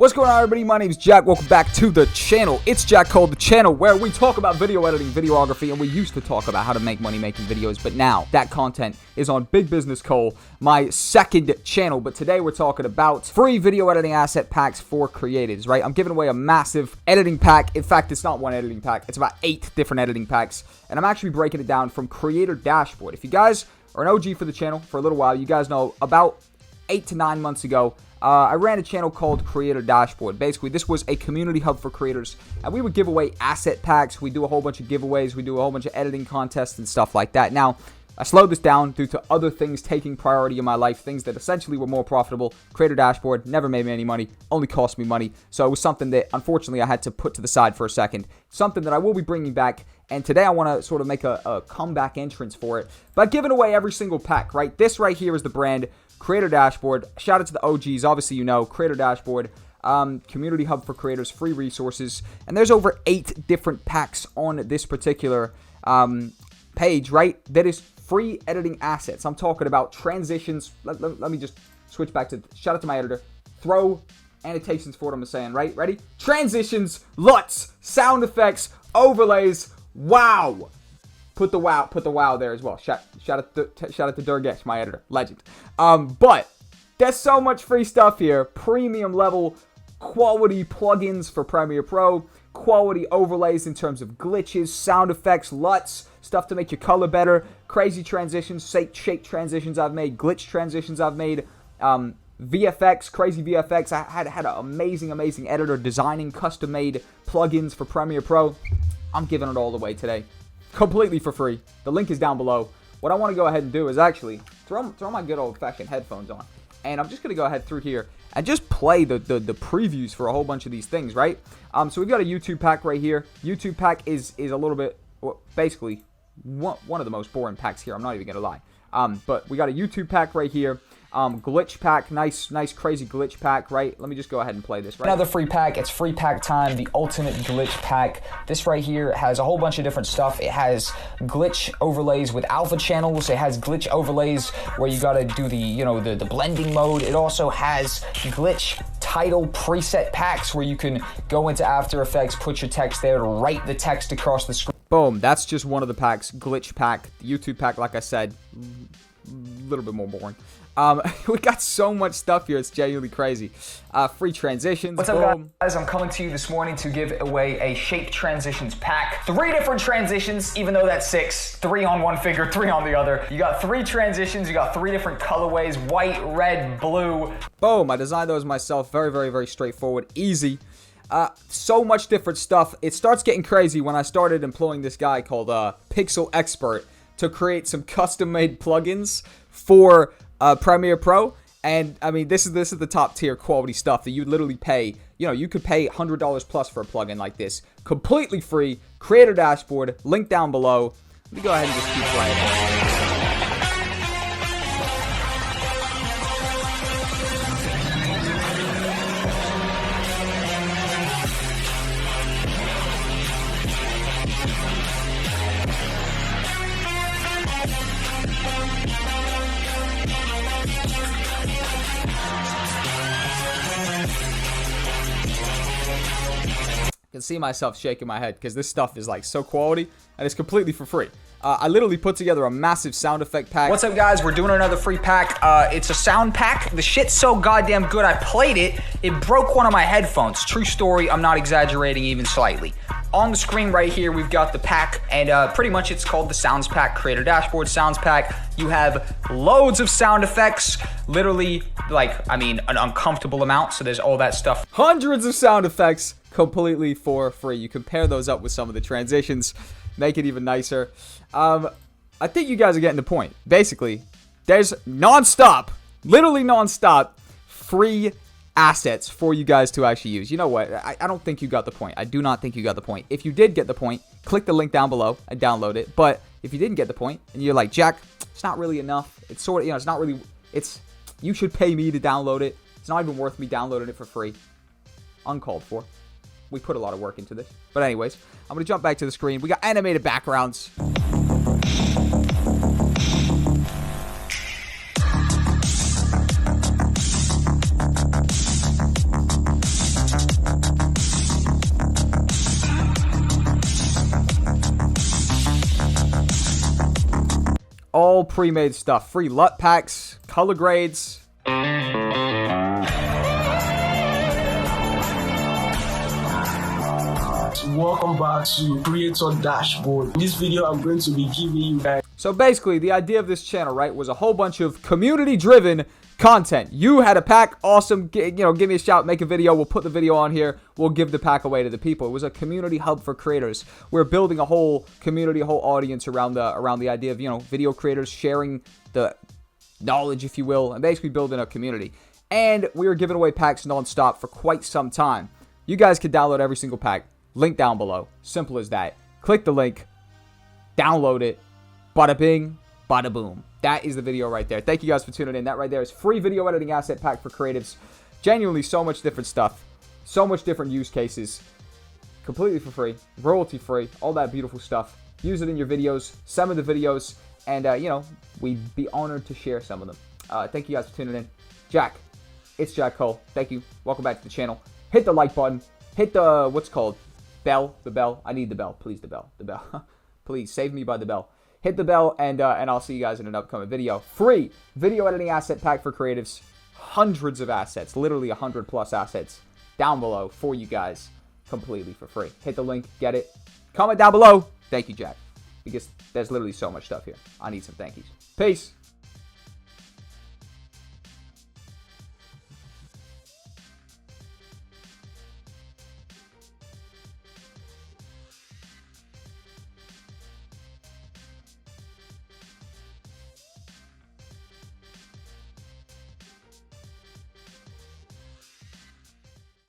What's going on, everybody? My name is Jack. Welcome back to the channel. It's JackCole, the channel where we talk about video editing, videography, and we used to talk about how to make money making videos, but now that content is on Big Business Cole, my second channel. But today we're talking about free video editing asset packs for creators, right? I'm giving away a massive editing pack. In fact, it's not one editing pack. It's about 8 different editing packs, and I'm actually breaking it down from CreatorDashboard. If you guys are an OG for the channel for a little while, you guys know about 8 to 9 months ago, I ran a channel called CreatorDashboard. Basically, this was a community hub for creators, and we would give away asset packs. We do a whole bunch of giveaways. We do a whole bunch of editing contests and stuff like that. Now, I slowed this down due to other things taking priority in my life, things that essentially were more profitable. CreatorDashboard never made me any money, only cost me money. So it was something that, unfortunately, I had to put to the side for a second. Something that I will be bringing back, and today I want to sort of make a comeback entrance for it by giving away every single pack, right? This right here is the brand CreatorDashboard. Shout out to the OGs. Obviously, you know, CreatorDashboard, community hub for creators, free resources. And there's over 8 different packs on this particular page, right? That is free editing assets. I'm talking about transitions. Let me just switch back to, shout out to my editor. Throw annotations for what I'm saying, right? Ready? Transitions, LUTs, sound effects, overlays. Wow. Put the wow there as well. Shout out to Durgesh, my editor, legend. But there's so much free stuff here. Premium level quality plugins for Premiere Pro, quality overlays in terms of glitches, sound effects, LUTs, stuff to make your color better, crazy transitions, shape transitions I've made, glitch transitions I've made, VFX, crazy VFX. I had an amazing editor designing custom-made plugins for Premiere Pro. I'm giving it all away today, completely for free. The link is down below. What I want to go ahead and do is actually throw my good old-fashioned headphones on, and I'm just going to go ahead through here and just play the previews for a whole bunch of these things, right? So we've got a YouTube pack right here. YouTube pack is a little bit, well, basically one of the most boring packs here. I'm not even going to lie. But we got a YouTube pack right here. Glitch pack, nice crazy glitch pack, right? Let me just go ahead and play this, right? Another free pack. It's free pack time, the ultimate glitch pack. This right here has a whole bunch of different stuff. It has glitch overlays with alpha channels. It has glitch overlays where you gotta do the blending mode. It also has glitch title preset packs where you can go into After Effects, put your text there to write the text across the screen. Boom, that's just one of the packs. Glitch pack, the YouTube pack, like I said, a little bit more boring. We got so much stuff here, it's genuinely crazy. Free transitions. What's up, guys? I'm coming to you this morning to give away a shape transitions pack. 3 different transitions, even though that's 6. 3 on one finger, 3 on the other. You got 3 transitions, you got 3 different colorways, white, red, blue. Boom, I designed those myself. Very straightforward, easy. So much different stuff. It starts getting crazy when I started employing this guy called Pixel Expert to create some custom-made plugins for Premiere Pro. And I mean, this is the top tier quality stuff that you literally pay. You know, you could pay $100 plus for a plugin like this, completely free. CreatorDashboard, link down below. Let me go ahead and just keep playing. I can see myself shaking my head because this stuff is like so quality and it's completely for free. I literally put together a massive sound effect pack. What's up, guys? We're doing another free pack. It's a sound pack. The shit's so goddamn good. I played it. It broke one of my headphones. True story. I'm not exaggerating even slightly. On the screen right here, we've got the pack, and pretty much it's called the Sounds Pack, CreatorDashboard Sounds Pack. You have loads of sound effects, literally, like, I mean, an uncomfortable amount, so there's all that stuff. Hundreds of sound effects, completely for free. You can pair those up with some of the transitions, make it even nicer. I think you guys are getting the point. Basically, there's literally non-stop free assets for you guys to actually use. You know what? I don't think you got the point. I do not think you got the point. If you did get the point, click the link down below and download it. But if you didn't get the point and you're like, Jack, it's not really enough. It's sort of, it's not really, you should pay me to download it. It's not even worth me downloading it for free. Uncalled for. We put a lot of work into this. But anyways, I'm going to jump back to the screen. We got animated backgrounds. all pre-made stuff. Free LUT packs, color grades. Welcome back to Creator Dashboard. In this video, I'm going to be giving you guys. So basically, the idea of this channel, right, was a whole bunch of community-driven content. You had a pack, awesome. Give me a shout, make a video. We'll put the video on here. We'll give the pack away to the people. It was a community hub for creators. We're building a whole community, a whole audience around the idea of video creators sharing the knowledge, if you will, and basically building a community. And we were giving away packs nonstop for quite some time. You guys can download every single pack. Link down below. Simple as that. Click the link. Download it. Bada bing. Bada boom. That is the video right there. Thank you guys for tuning in. That right there is free video editing asset pack for creatives. Genuinely so much different stuff. So much different use cases. Completely for free. Royalty free. All that beautiful stuff. Use it in your videos. Some of the videos. And, we'd be honored to share some of them. Thank you guys for tuning in. Jack. It's JackCole. Thank you. Welcome back to the channel. Hit the like button. Hit the, what's called? Bell. The bell. I need the bell. Please, the bell. The bell. Please, save me by the bell. Hit the bell, and I'll see you guys in an upcoming video. Free video editing asset pack for creatives. Hundreds of assets. Literally 100+ assets down below for you guys. Completely for free. Hit the link. Get it. Comment down below. Thank you, Jack. Because there's literally so much stuff here. I need some thank yous. Peace.